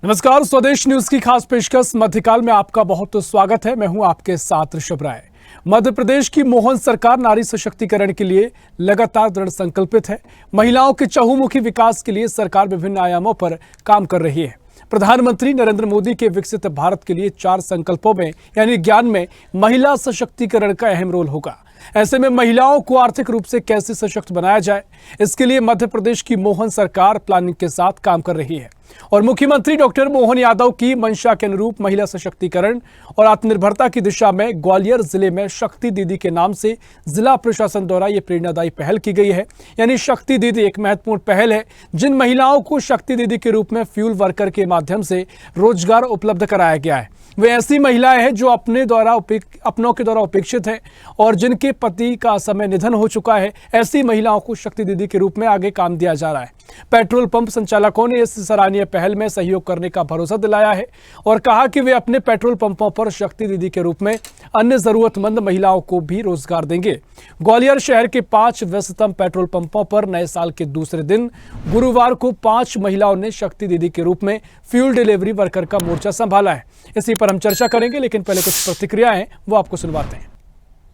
नमस्कार, स्वदेश न्यूज की खास पेशकश मध्यकाल में आपका बहुत स्वागत है। मैं हूं आपके साथ ऋषभ राय। मध्य प्रदेश की मोहन सरकार नारी सशक्तिकरण के लिए लगातार दृढ़ संकल्पित है। महिलाओं के चहुमुखी विकास के लिए सरकार विभिन्न आयामों पर काम कर रही है। प्रधानमंत्री नरेंद्र मोदी के विकसित भारत के लिए 4 संकल्पों में यानी ज्ञान में महिला सशक्तिकरण का अहम रोल होगा। ऐसे में महिलाओं को आर्थिक रूप से कैसे सशक्त बनाया जाए, इसके लिए मध्य प्रदेश की मोहन सरकार प्लानिंग के साथ काम कर रही है और मुख्यमंत्री डॉक्टर मोहन यादव की मंशा के अनुरूप महिला सशक्तिकरण और आत्मनिर्भरता की दिशा में ग्वालियर जिले में शक्ति दीदी के नाम से जिला प्रशासन द्वारा ये प्रेरणादायी पहल की गई है। यानी शक्ति दीदी एक महत्वपूर्ण पहल है जिन महिलाओं को शक्ति दीदी के रूप में फ्यूल वर्कर के माध्यम से रोजगार उपलब्ध कराया गया है। वे ऐसी महिलाएं हैं जो अपनों के द्वारा उपेक्षित हैं और जिनके पति का समय निधन हो चुका है। ऐसी महिलाओं को शक्ति दीदी के रूप में आगे काम दिया जा रहा है। पेट्रोल पंप संचालकों ने इस सराहनीय पहल में सहयोग करने का भरोसा दिलाया है और कहा कि वे अपने पेट्रोल पंपों पर शक्ति दीदी के रूप में अन्य जरूरतमंद महिलाओं को भी रोजगार देंगे। ग्वालियर शहर के 5 व्यस्ततम पेट्रोल पंपों पर नए साल के दूसरे दिन गुरुवार को 5 महिलाओं ने शक्ति दीदी के रूप में फ्यूल डिलीवरी वर्कर का मोर्चा संभाला है। इसी पर हम चर्चा करेंगे, लेकिन पहले कुछ प्रतिक्रियाएं वो आपको सुनवाते हैं।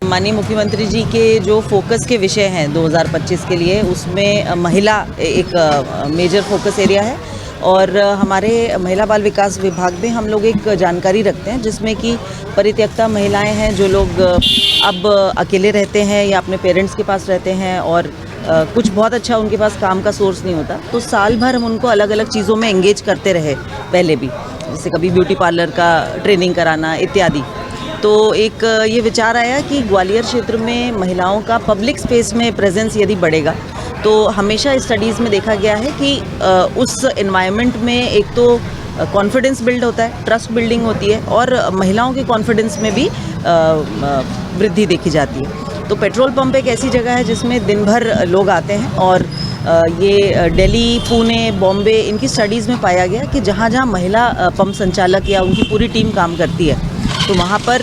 माननीय मुख्यमंत्री जी के जो फोकस के विषय हैं 2025 के लिए, उसमें महिला एक मेजर फोकस एरिया है और हमारे महिला बाल विकास विभाग में हम लोग एक जानकारी रखते हैं जिसमें कि परित्यक्ता महिलाएं हैं जो लोग अब अकेले रहते हैं या अपने पेरेंट्स के पास रहते हैं और कुछ बहुत अच्छा उनके पास काम का सोर्स नहीं होता, तो साल भर हम उनको अलग अलग चीज़ों में एंगेज करते रहे पहले भी, जैसे कभी ब्यूटी पार्लर का ट्रेनिंग कराना इत्यादि। तो एक ये विचार आया कि ग्वालियर क्षेत्र में महिलाओं का पब्लिक स्पेस में प्रेजेंस यदि बढ़ेगा तो हमेशा स्टडीज़ में देखा गया है कि उस एनवायरनमेंट में एक तो कॉन्फिडेंस बिल्ड होता है, ट्रस्ट बिल्डिंग होती है और महिलाओं के कॉन्फिडेंस में भी वृद्धि देखी जाती है। तो पेट्रोल पंप एक ऐसी जगह है जिसमें दिन भर लोग आते हैं और ये दिल्ली, पुणे, बॉम्बे इनकी स्टडीज़ में पाया गया कि जहाँ जहाँ महिला पंप संचालक या उनकी पूरी टीम काम करती है तो वहाँ पर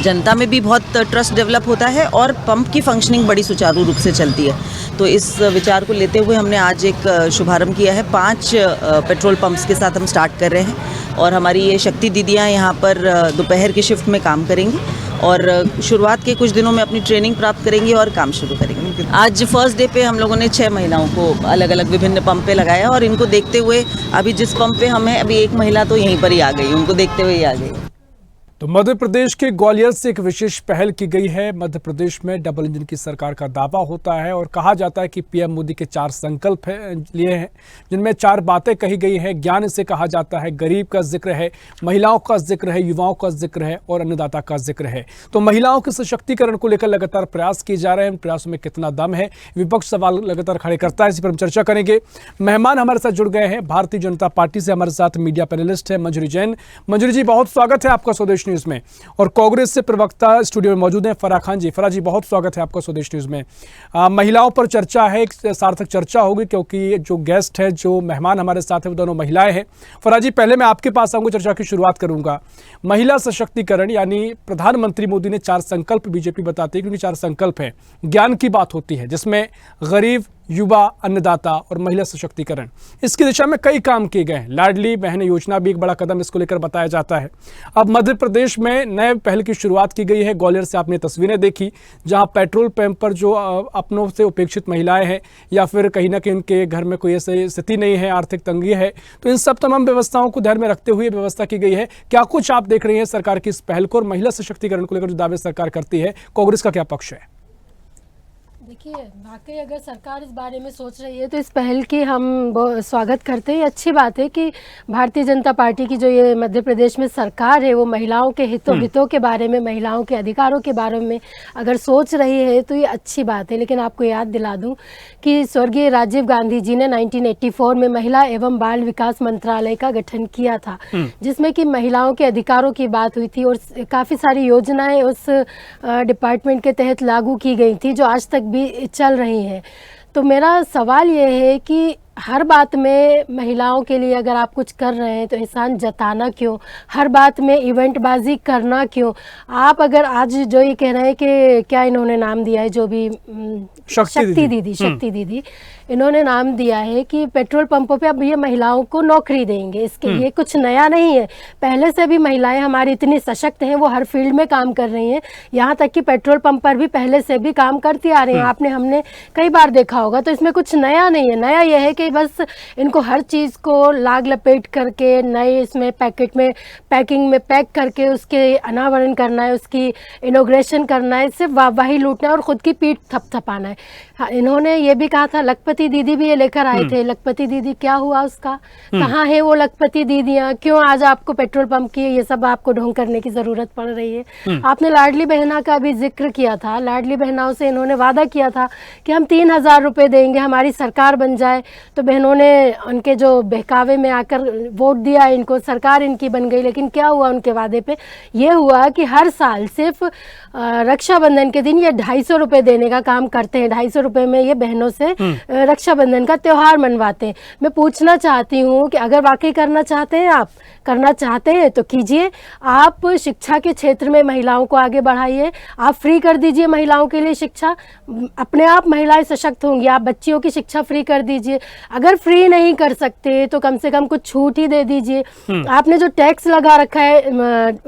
जनता में भी बहुत ट्रस्ट डेवलप होता है और पंप की फंक्शनिंग बड़ी सुचारू रूप से चलती है। तो इस विचार को लेते हुए हमने आज एक शुभारंभ किया है। 5 पेट्रोल पंप्स के साथ हम स्टार्ट कर रहे हैं और हमारी ये शक्ति दीदियाँ यहाँ पर दोपहर की शिफ्ट में काम करेंगी और शुरुआत के कुछ दिनों में अपनी ट्रेनिंग प्राप्त करेंगी और काम शुरू करेंगे। आज फर्स्ट डे पे हम लोगों ने 6 महिलाओं को अलग अलग विभिन्न पंप पे लगाया और इनको देखते हुए अभी जिस पंप पे हम हैं अभी एक महिला तो यहीं पर ही आ गई, उनको देखते हुए ही आ गई। तो मध्य प्रदेश के ग्वालियर से एक विशेष पहल की गई है। मध्य प्रदेश में डबल इंजन की सरकार का दावा होता है और कहा जाता है कि पीएम मोदी के 4 संकल्प लिए हैं जिनमें 4 बातें कही गई हैं। ज्ञान इसे कहा जाता है, गरीब का जिक्र है, महिलाओं का जिक्र है, युवाओं का जिक्र है और अन्नदाता का जिक्र है। तो महिलाओं के सशक्तिकरण को लेकर लगातार प्रयास किए जा रहे हैं। इन प्रयासों में कितना दम है, विपक्ष सवाल लगातार खड़े करता है। इसी पर हम चर्चा करेंगे। मेहमान हमारे साथ जुड़ गए हैं। भारतीय जनता पार्टी से हमारे साथ मीडिया पैनलिस्ट है मंजरी जैन। मंजरी जी, बहुत स्वागत है आपका स्वदेश न्यूज में। और कांग्रेस से प्रवक्ता स्टूडियो में मौजूद हैं फराह खान जी। फराह जी, बहुत स्वागत है आपका स्वदेश न्यूज में। महिलाओं पर चर्चा है, एक सार्थक चर्चा होगी क्योंकि जो गेस्ट है, जो मेहमान हमारे साथ है वो दोनों महिलाएं हैं। फराह जी, पहले मैं आपके पास आऊंगा, चर्चा की शुरुआत करूंगा। महिला सशक्तिकरण यानी प्रधानमंत्री मोदी ने 4 संकल्प बीजेपी बताती है क्योंकि 4 संकल्प हैं। ज्ञान की बात होती है जिसमें गरीब, युवा, अन्नदाता और महिला सशक्तिकरण, इसकी दिशा में कई काम किए गए हैं। लाडली बहन योजना भी एक बड़ा कदम इसको लेकर बताया जाता है। अब मध्य प्रदेश में नए पहल की शुरुआत की गई है। ग्वालियर से आपने तस्वीरें देखी जहां पेट्रोल पंप पर जो अपनों से उपेक्षित महिलाएं हैं या फिर कहीं ना कहीं उनके घर में कोई ऐसी स्थिति नहीं है, आर्थिक तंगी है, तो इन सब तमाम व्यवस्थाओं को ध्यान में रखते हुए व्यवस्था की गई है। क्या कुछ आप देख रही हैं सरकार की इस पहल को और महिला सशक्तिकरण को लेकर जो दावे सरकार करती है, कांग्रेस का क्या पक्ष है? देखिए, वाकई अगर सरकार इस बारे में सोच रही है तो इस पहल की हम स्वागत करते हैं। अच्छी बात है कि भारतीय जनता पार्टी की जो ये मध्य प्रदेश में सरकार है वो महिलाओं के हितों के बारे में, महिलाओं के अधिकारों के बारे में अगर सोच रही है तो ये अच्छी बात है। लेकिन आपको याद दिला दूं कि स्वर्गीय राजीव गांधी जी ने 1984 में महिला एवं बाल विकास मंत्रालय का गठन किया था जिसमें कि महिलाओं के अधिकारों की बात हुई थी और काफ़ी सारी योजनाएँ उस डिपार्टमेंट के तहत लागू की गई थी जो आज तक भी चल रही हैं। तो मेरा सवाल ये है कि हर बात में महिलाओं के लिए अगर आप कुछ कर रहे हैं तो एहसान जताना क्यों, हर बात में इवेंटबाजी करना क्यों। आप अगर आज जो ये कह रहे हैं कि क्या इन्होंने नाम दिया है, जो भी शक्ति दीदी इन्होंने नाम दिया है कि पेट्रोल पंपों पे अब ये महिलाओं को नौकरी देंगे, इसके लिए कुछ नया नहीं है। पहले से भी महिलाएं हमारी इतनी सशक्त हैं, वो हर फील्ड में काम कर रही हैं, यहाँ तक कि पेट्रोल पंप पर भी पहले से भी काम करती आ रही हैं, हमने कई बार देखा होगा। तो इसमें कुछ नया नहीं है। नया यह है कि बस इनको हर चीज़ को लाग लपेट करके नए इसमें पैकेट में पैकिंग में पैक करके उसके अनावरण करना है, उसकी इनॉग्रेशन करना है, सिर्फ वाहवाही लूटना है और ख़ुद की पीठ थपथपाना है। हाँ, इन्होंने ये भी कहा था, लखपति दीदी भी ये लेकर आए थे। लखपति दीदी क्या हुआ उसका, कहाँ है वो लखपति दीदियाँ? क्यों आज आपको पेट्रोल पंप की ये सब आपको ढोंग करने की ज़रूरत पड़ रही है? आपने लाडली बहना का भी जिक्र किया था। लाडली बहनाओं से इन्होंने वादा किया था कि हम 3,000 रुपये देंगे, हमारी सरकार बन जाए। तो बहनों ने उनके जो बहकावे में आकर वोट दिया, इनको सरकार इनकी बन गई। लेकिन क्या हुआ उनके वादे पे? ये हुआ कि हर साल सिर्फ रक्षाबंधन के दिन ये 250 रुपये देने का काम करते हैं। 250 रुपये में ये बहनों से रक्षाबंधन का त्यौहार मनवाते हैं। मैं पूछना चाहती हूँ कि अगर वाकई करना चाहते हैं, आप करना चाहते हैं तो कीजिए। आप शिक्षा के क्षेत्र में महिलाओं को आगे बढ़ाइए, आप फ्री कर दीजिए महिलाओं के लिए शिक्षा, अपने आप महिलाएं सशक्त होंगी। आप बच्चियों की शिक्षा फ्री कर दीजिए। अगर फ्री नहीं कर सकते तो कम से कम कुछ छूट ही दे दीजिए। आपने जो टैक्स लगा रखा है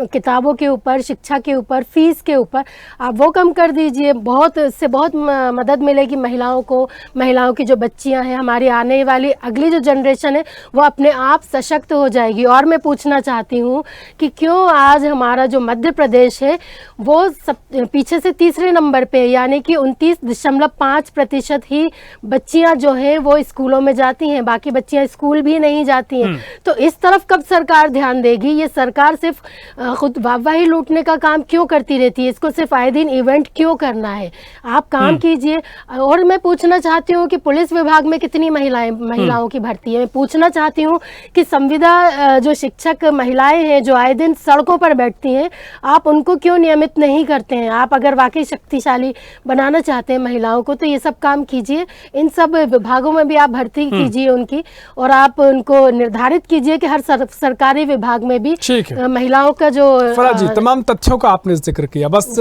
किताबों के ऊपर, शिक्षा के ऊपर, फीस के ऊपर, आप वो कम कर दीजिए। बहुत इससे बहुत मदद मिलेगी महिलाओं को। महिलाओं की जो बच्चियां हैं, हमारी आने वाली अगली जो जनरेशन है, वो अपने आप सशक्त हो जाएगी। और मैं पूछना चाहती हूँ कि क्यों आज हमारा जो मध्य प्रदेश है वो पीछे से तीसरे नंबर पे, यानी कि 29.5% ही बच्चियां जो हैं वो स्कूलों में जाती हैं, बाकी बच्चियां स्कूल भी नहीं जाती हैं। तो इस तरफ कब सरकार ध्यान देगी? ये सरकार सिर्फ खुद वाहवाही लूटने का काम क्यों करती रहती है? इसको सिर्फ आए दिन इवेंट क्यों करना है? आप काम कीजिए। और मैं पूछना चाहती हूँ कि पुलिस विभाग में कितनी महिलाओं की भर्ती है? मैं पूछना चाहती हूँ कि संविदा जो शिक्षक महिलाएं हैं जो आए दिन सड़कों पर बैठती हैं, आप उनको क्यों नियमित नहीं करते हैं? आप अगर वाकई शक्तिशाली बनाना चाहते हैं महिलाओं को तो ये सब काम कीजिए। इन सब विभागों में भी आप भर्ती कीजिए उनकी, और आप उनको निर्धारित कीजिए कि हर सरकारी विभाग में भी महिलाओं का जो फराज जी, तमाम तथ्यों का आपने जिक्र किया। बस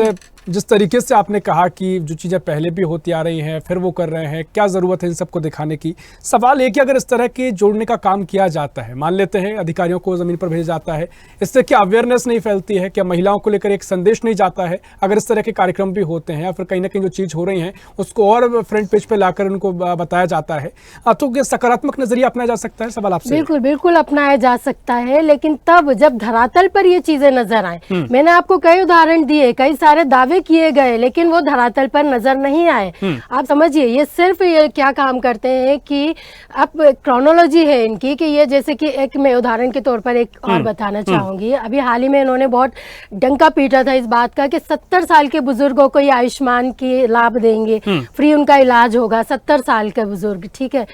जिस तरीके से आपने कहा कि जो चीज़ें पहले भी होती आ रही हैं फिर वो कर रहे हैं, क्या ज़रूरत है इन सबको दिखाने की? सवाल एक कि अगर इस तरह के जोड़ने का काम किया जाता है, मान लेते हैं अधिकारियों को ज़मीन पर भेजा जाता है, इससे क्या अवेयरनेस नहीं फैलती है? क्या महिलाओं को लेकर एक संदेश नहीं जाता है? अगर इस तरह के कार्यक्रम भी होते हैं या फिर कहीं ना कहीं जो चीज़ हो रही है उसको और फ्रंट पेज पर लाकर उनको बताया जाता है, तो क्या सकारात्मक नजरिया अपनाया जा सकता है? सवाल आपसे। बिल्कुल बिल्कुल अपनाया जा सकता है, लेकिन तब जब धरातल पर ये चीजें नजर आए। मैंने आपको कई उदाहरण दिए, कई सारे दावे किए गए, लेकिन वो धरातल पर नजर नहीं आए। आप समझिए, ये सिर्फ ये क्या काम करते हैं कि अब क्रोनोलॉजी है इनकी कि ये, जैसे कि एक मैं उदाहरण के तौर पर एक और बताना चाहूंगी। अभी हाल ही में इन्होंने बहुत डंका पीटा था इस बात का कि 70 साल के बुजुर्गों को ये आयुष्मान की लाभ देंगे, फ्री उनका इलाज होगा। 70 साल के बुजुर्ग, ठीक है।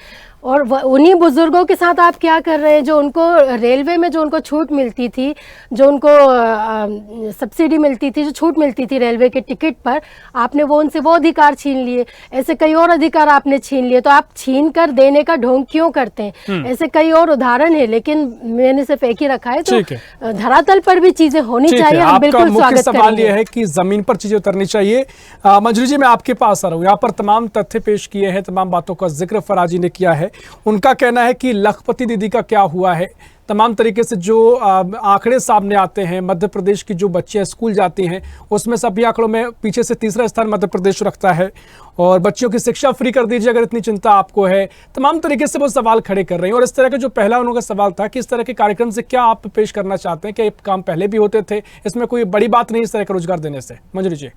और उन्हीं बुजुर्गों के साथ आप क्या कर रहे हैं? जो उनको रेलवे में जो उनको छूट मिलती थी, जो उनको सब्सिडी मिलती थी, जो छूट मिलती थी रेलवे के टिकट पर, आपने वो उनसे वो अधिकार छीन लिए। ऐसे कई और अधिकार आपने छीन लिए। तो आप छीन कर देने का ढोंग क्यों करते हैं? ऐसे कई और उदाहरण है, लेकिन मैंने सिर्फ एक ही रखा है। तो धरातल पर भी चीजें होनी चाहिए। हम बिल्कुल स्वागत करेंगे। सवाल यह है कि जमीन पर चीजें उतरनी चाहिए। मंजरी जी, मैं आपके पास आ रहा हूँ। यहाँ पर तमाम तथ्य पेश किए हैं, तमाम बातों का जिक्र फराजी ने किया है। उनका कहना है कि लखपति दीदी का क्या हुआ है, तमाम तरीके से जो आंकड़े सामने आते हैं, मध्य प्रदेश की जो बच्चियां स्कूल जाती हैं उसमें सभी आंकड़ों में पीछे से तीसरा स्थान मध्य प्रदेश रखता है। और बच्चियों की शिक्षा फ्री कर दीजिए अगर इतनी चिंता आपको है। तमाम तरीके से वो सवाल खड़े कर रहे हैं। और इस तरह का जो पहला उनका सवाल था कि इस तरह के कार्यक्रम से क्या आप पेश करना चाहते हैं? क्या ये काम पहले भी होते थे? इसमें कोई बड़ी बात नहीं इस तरह का रोजगार देने से? मंजरी जी।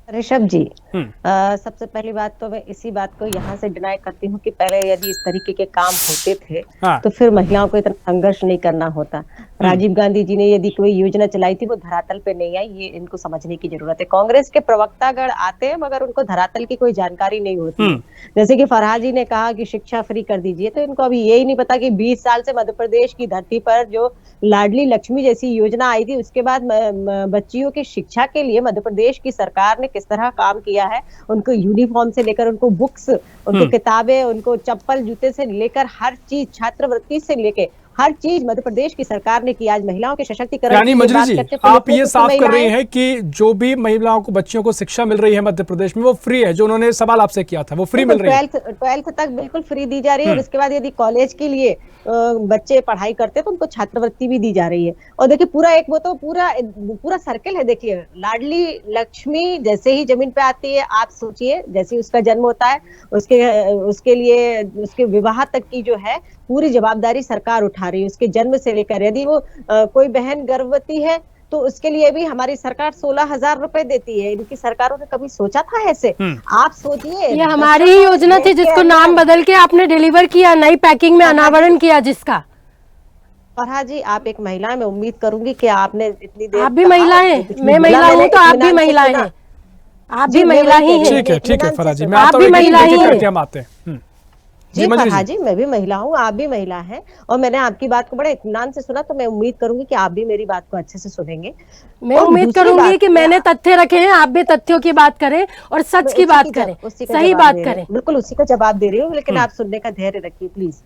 ऋषभ जी, सबसे पहली बात तो मैं इसी बात को यहाँ से डिनाई करती हूँ कि पहले यदि इस तरीके के काम होते थे तो फिर महिलाओं को इतना संघर्ष नहीं करना होता। राजीव गांधी जी ने यदि कोई योजना चलाई थी वो धरातल पे नहीं आई, ये इनको समझने की जरूरत है। कांग्रेस के प्रवक्तागण आते हैं मगर उनको धरातल की कोई जानकारी नहीं होती। जैसे कि फरहाद जी ने कहा कि शिक्षा फ्री कर दीजिए, तो इनको अभी यही नहीं पता कि 20 साल से मध्य प्रदेश की धरती पर जो लाडली लक्ष्मी जैसी योजना आई थी, उसके बाद बच्चियों की शिक्षा के लिए मध्य प्रदेश की सरकार ने किस तरह काम किया है, उनको यूनिफॉर्म से लेकर उनको बुक्स, उनको किताबें, उनको चप्पल जूते से लेकर हर चीज, छात्रवृत्ति से लेके हर चीज मध्य प्रदेश की सरकार ने की। आज महिलाओं के सशक्तिकरण यानी मंजरी जी, आप ये साफ कर रही हैं कि जो भी महिलाओं को, बच्चियों को शिक्षा मिल रही है मध्य प्रदेश में वो फ्री है, जो उन्होंने सवाल आपसे किया था वो फ्री मिल रही है। 12th तक बिल्कुल फ्री दी जा रही है और उसके बाद यदि कॉलेज के लिए बच्चे पढ़ाई करते हैं तो उनको छात्रवृत्ति भी दी जा रही है। और देखिए पूरा एक वो तो पूरा सर्कल है। देखिए लाडली लक्ष्मी जैसे ही जमीन पे आती है, आप सोचिए जैसे ही उसका जन्म होता है उसके लिए उसके विवाह तक की जो है पूरी जवाबदारी सरकार उठा रही है, उसके जन्म से लेकर। यदि वो कोई बहन गर्भवती है तो उसके लिए भी हमारी सरकार 16,000 रुपए देती है। इनकी सरकारों ने कभी सोचा था ऐसे? आप सोचिए, ये हमारी ही योजना थी जिसको नाम बदल के आपने डिलीवर किया, नई पैकिंग में अनावरण किया जिसका। फरहा जी, आप एक महिला है, मैं उम्मीद करूंगी कि आपने इतनी देर, आप भी महिला हैं, मैं महिला हूँ तो आप भी महिला हैं, आप भी महिला ही हैं। ठीक है फरहा जी, मैं आप आता भी हूँ, महिला ही करके हम आते हैं। जी फरहा जी, मैं भी महिला हूँ, आप भी महिला हैं और मैंने आपकी बात को बड़े इत्मीनान से सुना, तो मैं उम्मीद करूंगी कि आप भी मेरी बात को अच्छे से सुनेंगे। मैं उम्मीद करूंगी कि मैंने तथ्य रखे हैं, आप भी तथ्यों की बात करें और सच की बात करें, सही बात करें। बिल्कुल उसी का जवाब दे रही हूँ, लेकिन आप सुनने का धैर्य रखिए प्लीज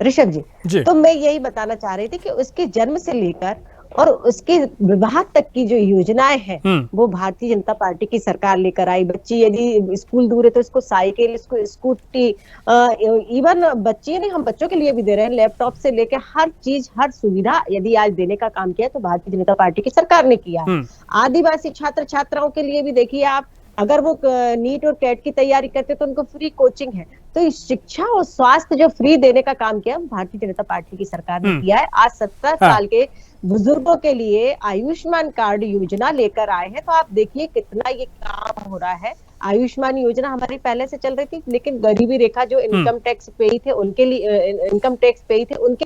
ऋषभ जी। तो मैं यही बताना चाह रही थी कि उसके जन्म से लेकर और उसके विवाह तक की जो योजनाएं हैं वो भारतीय जनता पार्टी की सरकार लेकर आई। बच्ची यदि स्कूल दूर है तो इसको साइकिल, इसको स्कूटी, इवन बच्ची नहीं, हम बच्चों के लिए भी दे रहे हैं, लैपटॉप से लेकर हर चीज, हर सुविधा यदि आज देने का काम किया तो भारतीय जनता पार्टी की सरकार ने किया है। आदिवासी छात्र छात्राओं के लिए भी देखिए आप, अगर वो नीट और कैट की तैयारी करते तो उनको फ्री कोचिंग है। तो शिक्षा और स्वास्थ्य जो फ्री देने का काम किया भारतीय जनता पार्टी की सरकार ने किया है। आज 17 साल के बुजुर्गों के लिए आयुष्मान कार्ड योजना लेकर आए हैं, तो आप देखिए कितना ये काम हो रहा है। आयुष्मान योजना हमारी पहले से चल रही थी, लेकिन गरीबी रेखा जो इनकम टैक्स पेई थे उनके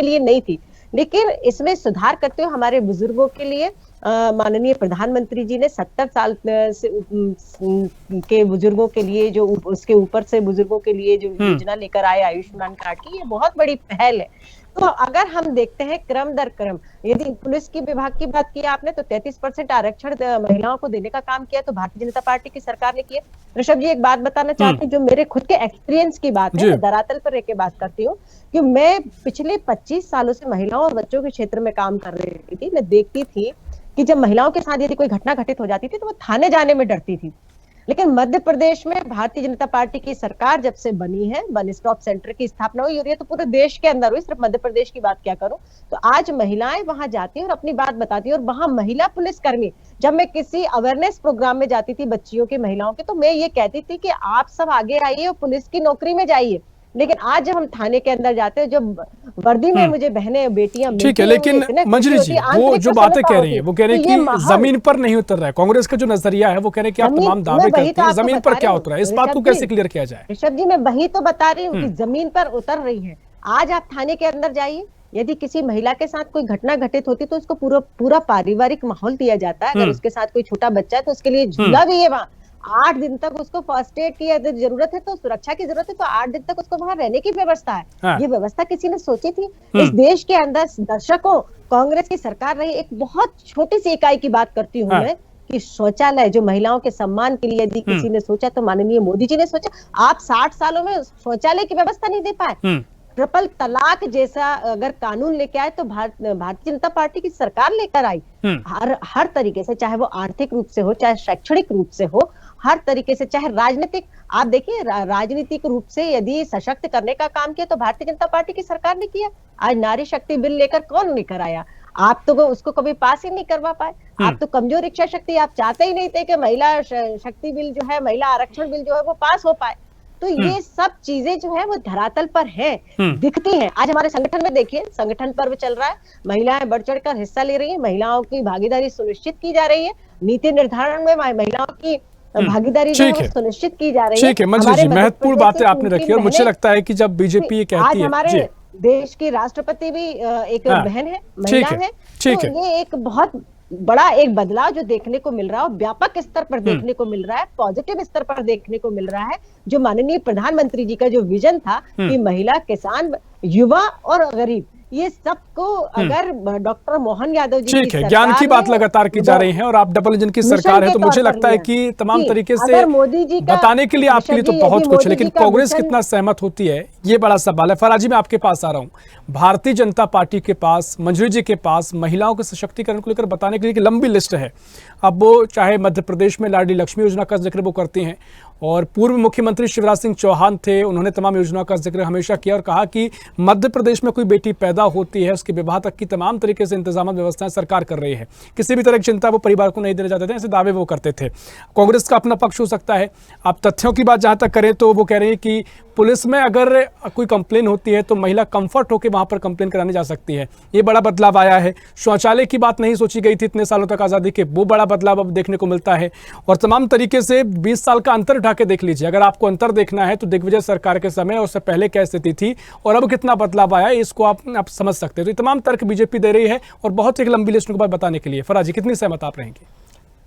लिए नहीं थी। लेकिन इसमें सुधार करते हुए हमारे बुजुर्गों के लिए माननीय प्रधानमंत्री जी ने 70 साल से के बुजुर्गों के लिए जो उसके ऊपर से बुजुर्गों के लिए जो योजना लेकर आए आयुष्मान कार्ड की, ये बहुत बड़ी पहल है। तो अगर हम देखते हैं क्रम दर क्रम, यदि पुलिस की विभाग की बात की आपने तो 33% आरक्षण महिलाओं को देने का काम किया तो भारतीय जनता पार्टी की सरकार ने किया। ऋषभ जी, एक बात बताना चाहती हूँ, जो मेरे खुद के एक्सपीरियंस की बात है, धरातल पर रह के बात करती हूँ, कि मैं पिछले 25 सालों से महिलाओं और बच्चों के क्षेत्र में काम कर रही थी। मैं देखती थी कि जब महिलाओं के साथ यदि कोई घटना घटित हो जाती थी तो वो थाने जाने में डरती थी। लेकिन मध्य प्रदेश में भारतीय जनता पार्टी की सरकार जब से बनी है, वन स्टॉप सेंटर की स्थापना हुई, और ये तो पूरे देश के अंदर हुई, सिर्फ मध्य प्रदेश की बात क्या करूं, तो आज महिलाएं वहां जाती हैं और अपनी बात बताती हैं। और वहां महिला पुलिसकर्मी, जब मैं किसी अवेयरनेस प्रोग्राम में जाती थी बच्चियों की, महिलाओं के, तो मैं ये कहती थी कि आप सब आगे आइए और पुलिस की नौकरी में जाइए। लेकिन आज जब हम थाने के अंदर जाते हैं, जब वर्दी में मुझे बहनें बेटियां, ठीक है, लेकिन मंजरी जी वो जो बातें कह रही है वो कह रही है कि जमीन पर नहीं उतर रहा है। कांग्रेस का जो नजरिया है वो कह रहे हैं कि आप तमाम दावे करते हैं, जमीन पर क्या उतरा है, इस बात को कैसे क्लियर किया जाए? ऋषभ जी, मैं वही तो बता रही हूँ कि जमीन पर उतर रही है। आज आप थाने के अंदर जाइए, यदि किसी महिला के साथ कोई घटना घटित होती तो उसको पूरा पारिवारिक माहौल दिया जाता है। अगर उसके साथ कोई छोटा बच्चा है तो उसके लिए झूला भी है वहाँ। 8 दिन तक उसको फर्स्ट एड की अगर जरूरत है, तो सुरक्षा की जरूरत है, तो 8 दिन तक उसको वहां रहने की व्यवस्था है। ये व्यवस्था किसी ने सोची थी? इस देश के अंदर दशकों कांग्रेस की सरकार रही। एक बहुत छोटी सी इकाई की बात करती हूँ मैं, कि शौचालय जो महिलाओं के सम्मान के लिए यदि किसी ने सोचा तो माननीय मोदी जी ने सोचा। आप 60 सालों में शौचालय की व्यवस्था नहीं दे पाए। ट्रिपल तलाक जैसा अगर कानून लेके आए तो भारतीय जनता पार्टी की सरकार लेकर आई। हर तरीके से, चाहे वो आर्थिक रूप से हो, चाहे शैक्षणिक रूप से हो, हर तरीके से, चाहे राजनीतिक, आप देखिए राजनीतिक रूप से यदि सशक्त करने का काम किया तो भारतीय जनता पार्टी की सरकार ने किया। आज नारी शक्ति बिल लेकर कौन लेकर आया? आप तो उसको कभी पास ही नहीं करवा पाए। आप तो कमजोर इच्छा शक्ति, आप चाहते ही नहीं थे कि महिला शक्ति बिल जो है, महिला आरक्षण बिल जो है वो पास हो पाए। तो ये सब चीजें जो है वो धरातल पर है, दिखती हैं। आज हमारे संगठन में देखिए, संगठन पर्व चल रहा है, महिलाएं बढ़ चढ़कर हिस्सा ले रही है, महिलाओं की भागीदारी सुनिश्चित की जा रही है, नीति निर्धारण में महिलाओं की भागीदारी जो है सुनिश्चित की जा रही है। ठीक है मंजरी जी, महत्वपूर्ण बातें आपने रखी और मुझे लगता है कि जब बीजेपी ये कहती है, आज हमारे देश की राष्ट्रपति भी एक बहन है, महिला है, तो ये एक बहुत बड़ा एक बदलाव जो देखने को मिल रहा है, व्यापक स्तर पर देखने को मिल रहा है, पॉजिटिव स्तर पर देखने को मिल रहा है। जो माननीय प्रधानमंत्री जी का जो विजन था कि महिला, किसान, युवा और गरीब, ये सबको अगर डॉक्टर मोहन यादव जी ठीक है, ज्ञान की बात लगातार की जा रही है और आप डबल इंजन की सरकार है, तो मुझे लगता है कि तमाम तरीके से मोदी जी बताने के लिए आपके लिए तो बहुत कुछ है, लेकिन कांग्रेस कितना सहमत होती है ये बड़ा सवाल है। फराजी, मैं आपके पास आ रहा हूं। भारतीय जनता पार्टी के पास, मंजरी जी के पास महिलाओं के सशक्तिकरण को लेकर बताने के लिए एक लंबी लिस्ट है। अब वो चाहे मध्य प्रदेश में लाडली लक्ष्मी योजना का जिक्र वो करती हैं, और पूर्व मुख्यमंत्री शिवराज सिंह चौहान थे, उन्होंने तमाम योजनाओं का जिक्र हमेशा किया और कहा कि मध्य प्रदेश में कोई बेटी पैदा होती है उसके विवाह तक की तमाम तरीके से इंतजाम व्यवस्थाएं सरकार कर रही है, किसी भी तरह की चिंता वो परिवार को नहीं देना चाहते थे, ऐसे दावे वो करते थे। कांग्रेस का अपना पक्ष हो सकता है। आप तथ्यों की बात जहां तक करें तो वो कह रहे हैं कि पुलिस में अगर कोई कंप्लेन होती है तो महिला कंफर्ट होकर वहां पर कंप्लेन कराने जा सकती है, ये बड़ा बदलाव आया है। शौचालय की बात नहीं सोची गई थी इतने सालों तक आज़ादी के, वो बड़ा बदलाव अब देखने को मिलता है। और तमाम तरीके से 20 साल का अंतर उठा के देख लीजिए, अगर आपको अंतर देखना है तो दिग्विजय सरकार के समय और उससे पहले क्या स्थिति थी और अब कितना बदलाव आया, इसको आप समझ सकते हैं। तो ये तमाम तर्क बीजेपी दे रही है और बहुत एक लंबी लिस्ट के बाद बताने के लिए। फराजी, कितनी सहमत आप रहेंगे?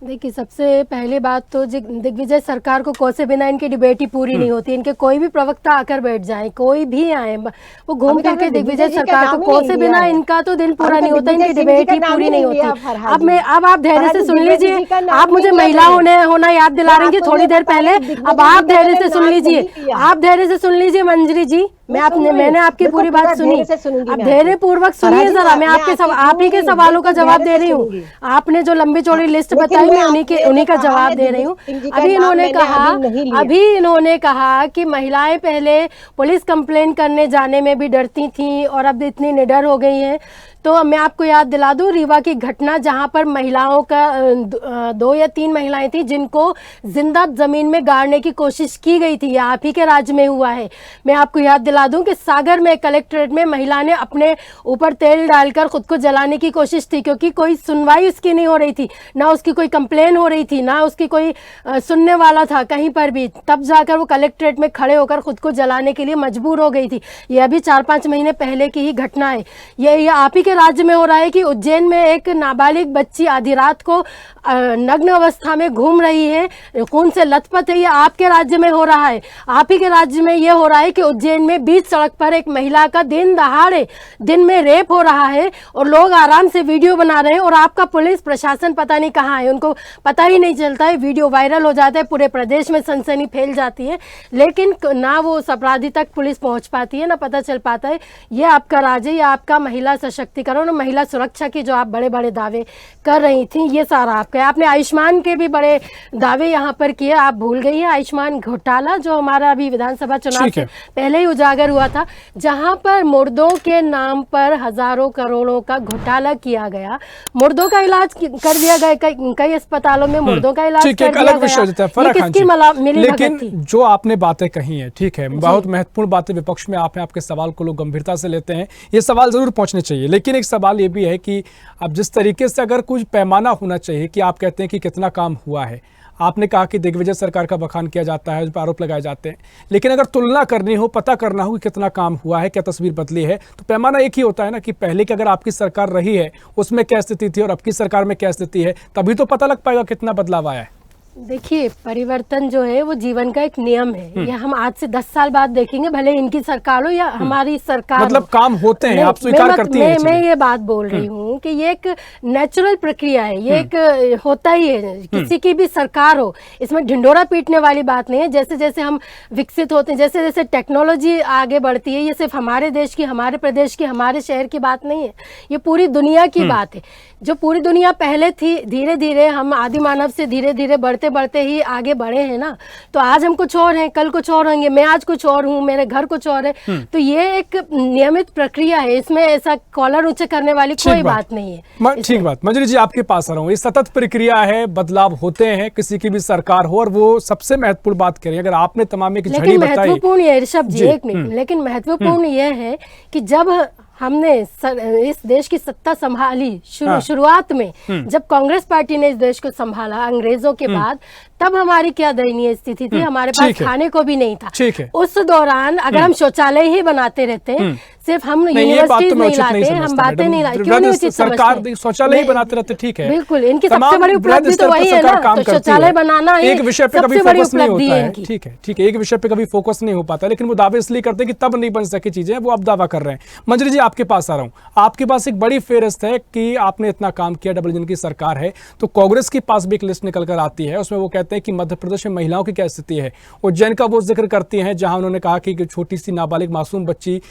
देखिए, सबसे पहली बात तो दिग्विजय सरकार को कोसे बिना इनकी डिबेट ही पूरी नहीं होती। इनके कोई भी प्रवक्ता आकर बैठ जाए, कोई भी आए, वो घूम करके दिग्विजय सरकार को कोसे बिना इनका तो दिन पूरा नहीं होता, इनकी डिबेट ही पूरी नहीं होती। अब आप धैर्य से सुन लीजिए। आप मुझे महिला होना याद दिला रही थी थोड़ी देर पहले। अब आप धैर्य से सुन लीजिए, आप धैर्य से सुन लीजिए मंजरी जी। मैंने आपकी पूरी बात सुनी, अब धैर्य पूर्वक सुनिए जरा। मैं आप ही के सवालों का जवाब दे रही हूँ। आपने जो लंबी चौड़ी लिस्ट बताई, मैं उन्हीं का जवाब दे रही हूँ। अभी इन्होंने कहा कि महिलाएं पहले पुलिस कंप्लेन करने जाने में भी डरती थीं और अब इतनी निडर हो गई हैं। तो मैं आपको याद दिला दूं रीवा की घटना, जहां पर महिलाओं का 2 या 3 महिलाएं थी जिनको जिंदा जमीन में गाड़ने की कोशिश की गई थी। ये आप ही के राज्य में हुआ है। मैं आपको याद दिला दूं कि सागर में कलेक्ट्रेट में महिला ने अपने ऊपर तेल डालकर खुद को जलाने की कोशिश थी, क्योंकि कोई सुनवाई उसकी नहीं हो रही थी, ना उसकी कोई कंप्लेन हो रही थी, ना उसकी कोई सुनने वाला था कहीं पर भी। तब जाकर वो कलेक्ट्रेट में खड़े होकर खुद को जलाने के लिए मजबूर हो गई थी। ये अभी 4-5 महीने पहले की ही घटना है। ये आप ही राज्य में हो रहा है कि उज्जैन में एक नाबालिग बच्ची आधी रात को नग्न अवस्था में घूम रही है, खून से लथपथ है। ये आपके राज्य में हो रहा है। आप ही के राज्य में ये हो रहा है कि उज्जैन में बीच सड़क पर एक महिला का दिन दहाड़े दिन में रेप हो रहा है और लोग आराम से वीडियो बना रहे हैं, और आपका पुलिस प्रशासन पता नहीं कहाँ है, उनको पता ही नहीं चलता है। वीडियो वायरल हो जाता है, पूरे प्रदेश में सनसनी फैल जाती है, लेकिन ना वो उस अपराधी तक पुलिस पहुंच पाती है, ना पता चल पाता है। ये आपका राज्य, ये आपका महिला सशक्तिकरण और महिला सुरक्षा की जो आप बड़े बड़े दावे कर रही थी, ये सारा आपका है। आपने आयुष्मान के भी बड़े दावे यहाँ पर किए, आप भूल गई है आयुष्मान घोटाला जो हमारा अभी विधानसभा चुनाव से पहले ही उजागर हुआ था, जहाँ पर मुर्दों के नाम पर हजारों करोड़ों का घोटाला किया गया। मुर्दों का इलाज कर दिया गया, कई अस्पतालों में मुर्दों का इलाज कर दिया गया। लेकिन जो आपने बातें कही है, ठीक है, बहुत महत्वपूर्ण बातें विपक्ष में आप हैं, आपके सवाल को लोग गंभीरता से लेते हैं, ये सवाल जरूर पहुंचने चाहिए। लेकिन एक सवाल ये भी है कि अब जिस तरीके से अगर कुछ पैमाना होना चाहिए कि आप कहते हैं कि कितना काम हुआ है, आपने कहा कि दिग्विजय सरकार का बखान किया जाता है, उस पर आरोप लगाए जाते हैं, लेकिन अगर तुलना करनी हो, पता करना हो कि कितना काम हुआ है, क्या तस्वीर बदली है, तो पैमाना एक ही होता है ना कि पहले की अगर आपकी सरकार रही है उसमें क्या स्थिति थी और अब की सरकार में क्या स्थिति है, तभी तो पता लग पाएगा कितना बदलाव आया है। देखिए, परिवर्तन जो है वो जीवन का एक नियम है। ये हम आज से 10 साल बाद देखेंगे, भले इनकी सरकार हो या हमारी सरकार, मतलब काम होते हैं, आप स्वीकार करती हैं। मैं ये बात बोल रही हूँ कि ये एक नेचुरल प्रक्रिया है, ये एक होता ही है, किसी की भी सरकार हो, इसमें ढिंडोरा पीटने वाली बात नहीं है। जैसे जैसे हम विकसित होते हैं, जैसे जैसे टेक्नोलॉजी आगे बढ़ती है, ये सिर्फ हमारे देश की, हमारे प्रदेश की, हमारे शहर की बात नहीं है, ये पूरी दुनिया की बात है। जो पूरी दुनिया पहले थी, धीरे धीरे हम आदि मानव से धीरे धीरे बढ़ते ही आगे बढ़े हैं ना। तो आज हम कुछ और हैं, कल कुछ और होंगे, मैं आज कुछ और हूँ, मेरे घर कुछ और है। तो ये एक नियमित प्रक्रिया है, इसमें ऐसा कॉलर ऊंचे करने वाली कोई बात नहीं है। ठीक बात। मंजरी जी, आपके पास आ रहा हूँ। ये सतत प्रक्रिया है, बदलाव होते हैं, किसी की भी सरकार हो, और वो सबसे महत्वपूर्ण बात करें, अगर आपने तमाम एक झड़ी बताई, महत्वपूर्ण ये ऋषभ जी, एक मिनट, लेकिन महत्वपूर्ण ये है कि जब हमने इस देश की सत्ता संभाली शुरुआत में, जब कांग्रेस पार्टी ने इस देश को संभाला अंग्रेजों के बाद, तब हमारी क्या दयनीय स्थिति थी, हमारे पास खाने को भी नहीं था। उस दौरान अगर हम शौचालय ही बनाते रहते, सिर्फ हम नहीं, ये बात यूनिवर्सिटीज तो मैं नहीं उचित नहीं लाते, हम समझता बातें नहीं लाते, क्यों नहीं उचित सरकार समझते? शौचालय ही बनाते रहते, ठीक है, बिल्कुल, इनकी तमाम सबसे बड़ी वृहद उपलब्धि स्तर तो पर वही है सरकार ना, काम तो करती शौचालय है। बनाना ही एक विषय पे कभी सबसे बड़ी फोकस नहीं उपलब्धि होता है है, इनकी। ठीक है, ठीक है, एक विषय पे कभी फोकस नहीं हो पाता, लेकिन वो दावे इसलिए करते हैं कि तब नहीं बन सकी चीजें, वो अब दावा कर रहे हैं। मंजरी जी, आपके पास आ रहा हूं, आपके पास एक बड़ी फेहरिस्त है कि आपने इतना काम किया, डबल इंजन की सरकार है, तो कांग्रेस के पास भी एक लिस्ट निकल कर आती है, उसमें वो कहते हैं कि मध्य प्रदेश में महिलाओं की क्या स्थिति है। उज्जैन का वो जिक्र करती हैं जहां उन्होंने कहा कि छोटी सी नाबालिग मासूम बच्ची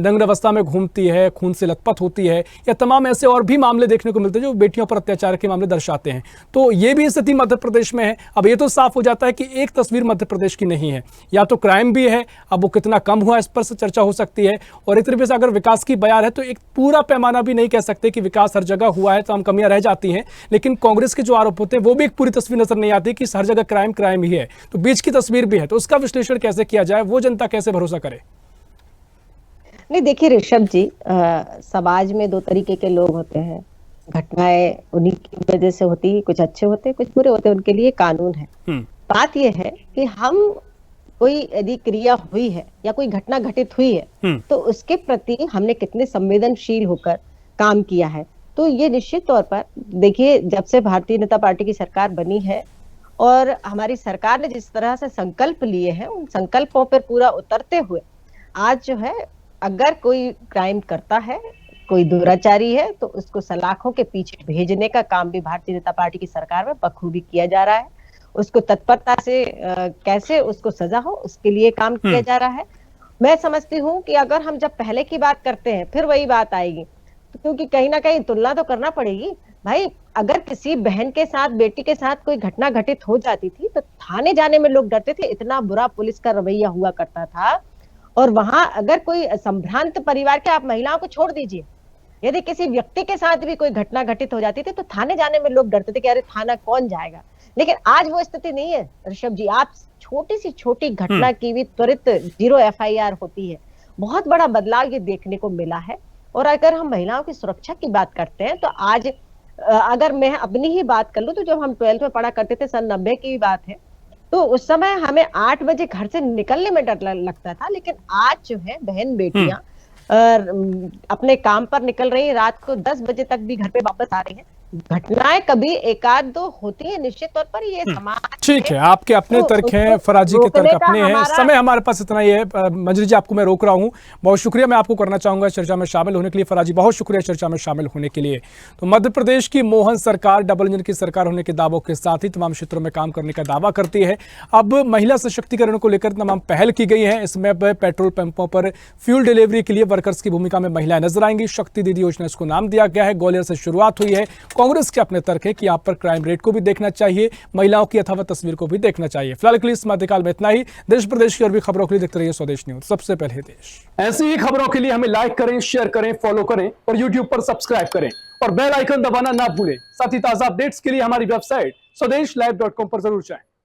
नग्न अवस्था में घूमती है, खून से लथपथ होती है, या तमाम ऐसे और भी मामले देखने को मिलते हैं जो बेटियों पर अत्याचार के मामले दर्शाते हैं। तो ये भी स्थिति मध्य प्रदेश में है। अब ये तो साफ हो जाता है कि एक तस्वीर मध्य प्रदेश की नहीं है, या तो क्राइम भी है, अब वो कितना कम हुआ इस पर से चर्चा हो सकती है, और एक तरीके से अगर विकास की बयार है तो एक पूरा पैमाना भी नहीं कह सकते कि विकास हर जगह हुआ है, तो हम कमियां रह जाती हैं, लेकिन कांग्रेस के जो आरोप होते हैं वो भी एक पूरी तस्वीर नजर नहीं आती कि हर जगह क्राइम क्राइम ही है, तो बीच की तस्वीर भी है। तो उसका विश्लेषण कैसे किया जाए, वो जनता कैसे भरोसा करे? नहीं, देखिए ऋषभ जी, समाज में दो तरीके के लोग होते हैं, घटनाएं उन्हीं की वजह से होती है, कुछ अच्छे होते हैं, कुछ बुरे होते हैं, उनके लिए कानून है। बात यह है कि हम कोई यदि क्रिया हुई है या कोई घटना घटित हुई है तो उसके प्रति हमने कितने संवेदनशील होकर काम किया है। तो ये निश्चित तौर पर देखिए, जब से भारतीय जनता पार्टी की सरकार बनी है और हमारी सरकार ने जिस तरह से संकल्प लिए हैं, उन संकल्पों पर पूरा उतरते हुए आज जो है, अगर कोई क्राइम करता है, कोई दुराचारी है, तो उसको सलाखों के पीछे भेजने का काम भी भारतीय जनता पार्टी की सरकार में बखूबी किया जा रहा है। उसको तत्परता से कैसे उसको सजा हो, उसके लिए काम किया जा रहा है। मैं समझती हूँ कि अगर हम जब पहले की बात करते हैं फिर वही बात आएगी, तो क्योंकि कहीं ना कहीं तुलना तो करना पड़ेगी भाई। अगर किसी बहन के साथ, बेटी के साथ कोई घटना घटित हो जाती थी तो थाने जाने में लोग डरते थे, इतना बुरा पुलिस का रवैया हुआ करता था। और वहां अगर कोई संभ्रांत परिवार के, आप महिलाओं को छोड़ दीजिए, यदि किसी व्यक्ति के साथ भी कोई घटना घटित हो जाती थी तो थाने जाने में लोग डरते थे कि अरे थाना कौन जाएगा। लेकिन आज वो स्थिति नहीं है ऋषभ जी। आप छोटी सी छोटी घटना की भी त्वरित 0 FIR होती है। बहुत बड़ा बदलाव ये देखने को मिला है। और अगर हम महिलाओं की सुरक्षा की बात करते हैं तो आज अगर मैं अपनी ही बात कर लूं तो जब हम 12th में पढ़ा करते थे, सन 90 की बात है, तो उस समय हमें 8 बजे घर से निकलने में डर लगता था। लेकिन आज जो है बहन बेटियां अपने काम पर निकल रही है, रात को 10 बजे तक भी घर पे वापस आ रही है। घटनाएं कभी एक आध दो होती है निश्चित तौर पर, ये समाज ठीक है, आपके अपने तो तर्क हैं, फराजी के तर्क अपने हैं। समय हमारे पास इतना ही है। मंजरी जी, आपको मैं रोक रहा हूं, बहुत शुक्रिया मैं आपको करना चाहूंगा चर्चा में शामिल होने के लिए। फराजी, बहुत शुक्रिया चर्चा में शामिल होने के लिए। तो मध्य प्रदेश की मोहन सरकार डबल इंजन की सरकार होने के दावों के साथ ही तमाम क्षेत्रों में काम करने का दावा करती है। अब महिला सशक्तिकरण को लेकर तमाम पहल की गई है। इसमें पेट्रोल पंपों पर फ्यूल डिलीवरी के लिए वर्कर्स की भूमिका में महिलाएं नजर आएंगी। शक्ति दीदी योजना इसको नाम दिया गया है। ग्वालियर से शुरुआत हुई है। कांग्रेस के अपने तर्क है कि आप पर क्राइम रेट को भी देखना चाहिए, महिलाओं की यथावत तस्वीर को भी देखना चाहिए। फिलहाल के लिए इस मध्यकाल में इतना ही। देश प्रदेश की और भी खबरों के लिए देखते रहिए स्वदेश न्यूज, सबसे पहले देश। ऐसी ही खबरों के लिए हमें लाइक करें, शेयर करें, फॉलो करें और यूट्यूब पर सब्सक्राइब करें और बेल आइकन दबाना ना भूलें। साथ ही ताजा अपडेट्स के लिए हमारी वेबसाइट स्वदेशलाइव.com पर जरूर जाएं।